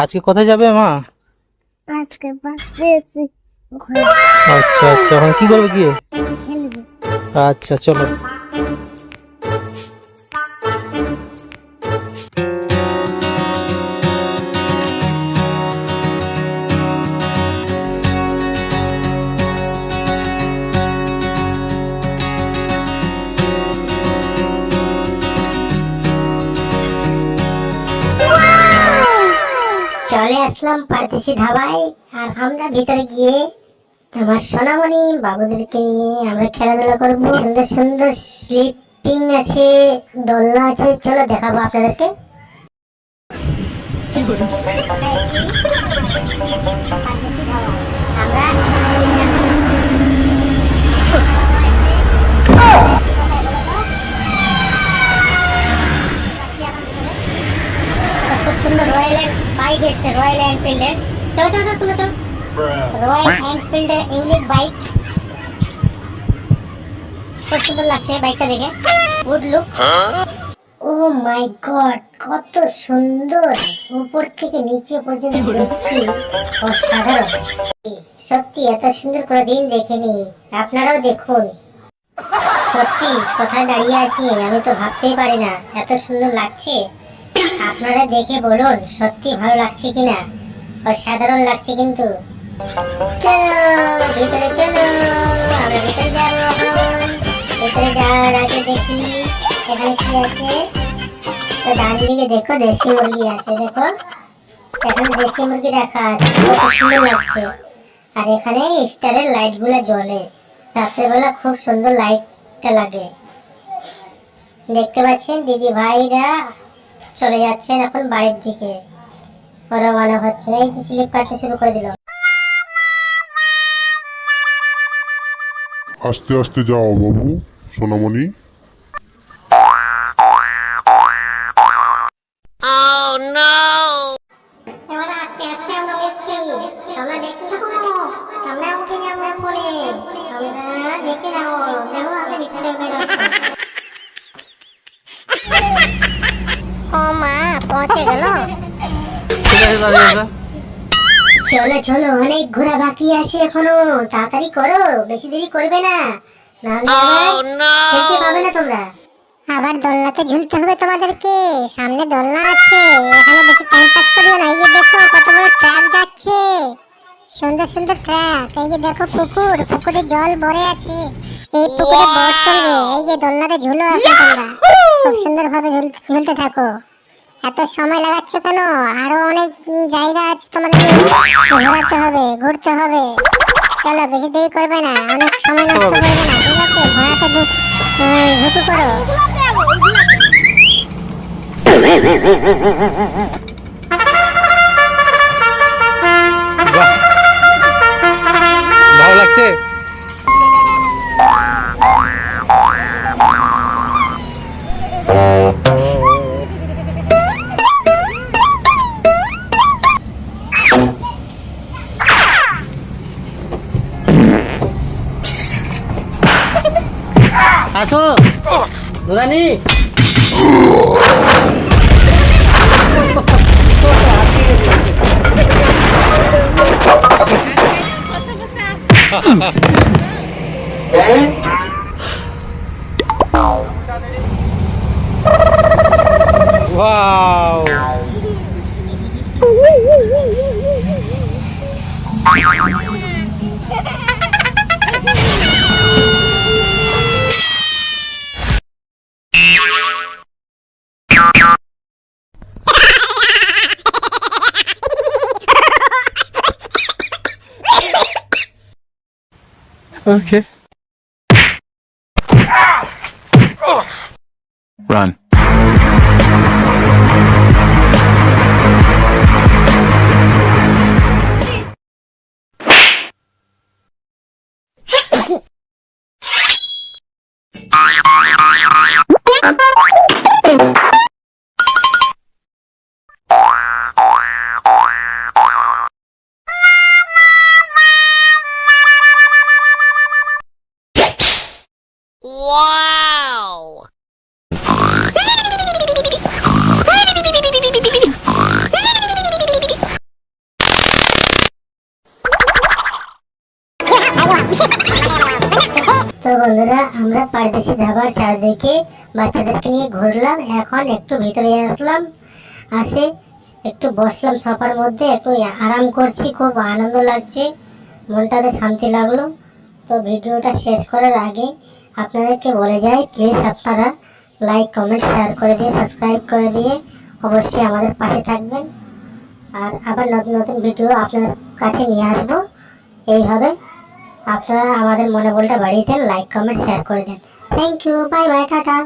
আজকে কোথায় যাবে মা? আজকে বাস পেয়েছি, ওখানে আচ্ছা আচ্ছা, এখন কি করবে গিয়ে? খেলবো। আচ্ছা চলো। চলে আসলাম পারদেশি ধাবায়। আর আমরা ভিতরে গিয়ে তোমার সোনামণি বাবুদেরকে নিয়ে আমরা খেলাধুলা করবো। সুন্দর সুন্দর স্লিপিং আছে, দোলনা আছে, চলো দেখাবো আপনাদেরকে। খুব সুন্দর রয়্যাল বাইক এসছে, রয়্যাল এনফিল্ডের। চলো চলো চলো চলো, রয়্যাল এনফিল্ডের ইউনিক বাইক। খুব সুন্দর লাগছে বাইকটা দেখে, গুড লুক। ও মাই গড, কত সুন্দর! উপর থেকে নিচে পর্যন্ত দেখছি, অসাধারণ। সত্যি এত সুন্দর কোনোদিন দেখিনি, আপনারাও দেখুন। সত্যি কোথায় দাঁড়িয়ে আছি আমি তো ভাবতেই পারি না, এত সুন্দর লাগছে। আপনারা দেখে বলুন সত্যি ভালো লাগছে কিনা, অসাধারণ লাগছে কিন্তু। চলো ভিতরে চলো, আমরা ভিতরে যাবো এখন। ভিতরে যাওয়ার আগে দেখি এখানে কি আছে। তো ডান দিকে দেখো দেশি মুরগি আছে, দেখো এখানে দেশি মুরগি রাখা আছে, কত সুন্দর লাগছে। আর এখানে স্টারের লাইট গুলো জ্বলে, রাত্রেবেলা খুব সুন্দর লাইটটা লাগে। দেখতে পাচ্ছেন দিদি ভাইরা চলে যাচ্ছেন এখন বাড়ির দিকে, রওনা হচ্ছে। এই যে স্লিপ কাটতে শুরু করে দিল। আস্তে আস্তে যাও বাবু, সোনামণি। এবার আস্তে আস্তে আমরা উঠছি, তোমরা দেখতে থাকো, তোমরা উঠে যাও না পরে, তোমরা দেখে নাও। দেখো আমরা ভিতরে বেরোচ্ছি। ও মা, পৌঁছে গেল। ঠিক আছে দাদি দাদা। চলো চলো, অনেক ঘোরা বাকি আছে এখনো, তাড়াতাড়ি করো, বেশি দেরি করবে না, নাহলে আবার দেখতে পাবে না তোমরা। আবার দোলনাতে ঝুলতে হবে তোমাদেরকে, সামনে দোলনা আছে, এখানে বেশি টাইম পাস করিও না। এই যে দেখো কত বড় ট্রাক যাচ্ছে, সুন্দর সুন্দর ট্রাক। এই যে দেখো পুকুর, পুকুরে জল ভরে আছে, এই পুকুরে বোট চলবে। এই যে দোলনাতে ঝুলো এখন তোমরা, খুব সুন্দর ভাবে ঝুলতে থাকো। এত সময় লাগাচ্ছ কেন? আরো অনেক জায়গা আছে তোমাদেরকে ঘোরাতে হবে, ঘুরতে হবে। চলো বেশি দেরি করবে না, অনেক সময় নষ্ট করবে না, ঠিক আছে? ঘোরাতে ঝুঁকু করো। বাহ, ভালো লাগছে। আসো রানী। Wow. Okay. Run. Wow! তো বন্ধুরা, আমরা পারদেশি ধাবার চারিদিকে বাচ্চাদেরকে নিয়ে ঘুরলাম। এখন একটু ভিতরে আসলাম, আসে একটু বসলাম সোফার মধ্যে, একটু আরাম করছি। খুব আনন্দ লাগছে, মনটাতে শান্তি লাগলো। তো ভিডিওটা শেষ করার আগে আপনাদেরকে বলে যাই, প্লিজ আপনারা লাইক কমেন্ট শেয়ার করে দিয়ে সাবস্ক্রাইব করে দিয়ে অবশ্যই আমাদের পাশে থাকবেন। আর আবার নতুন নতুন ভিডিও আপনাদের কাছে নিয়ে আসবো। এইভাবে আপনারা আমাদের মনোবলটা বাড়িয়ে দেন, লাইক কমেন্ট শেয়ার করে দেন। Thank you, bye bye, tata.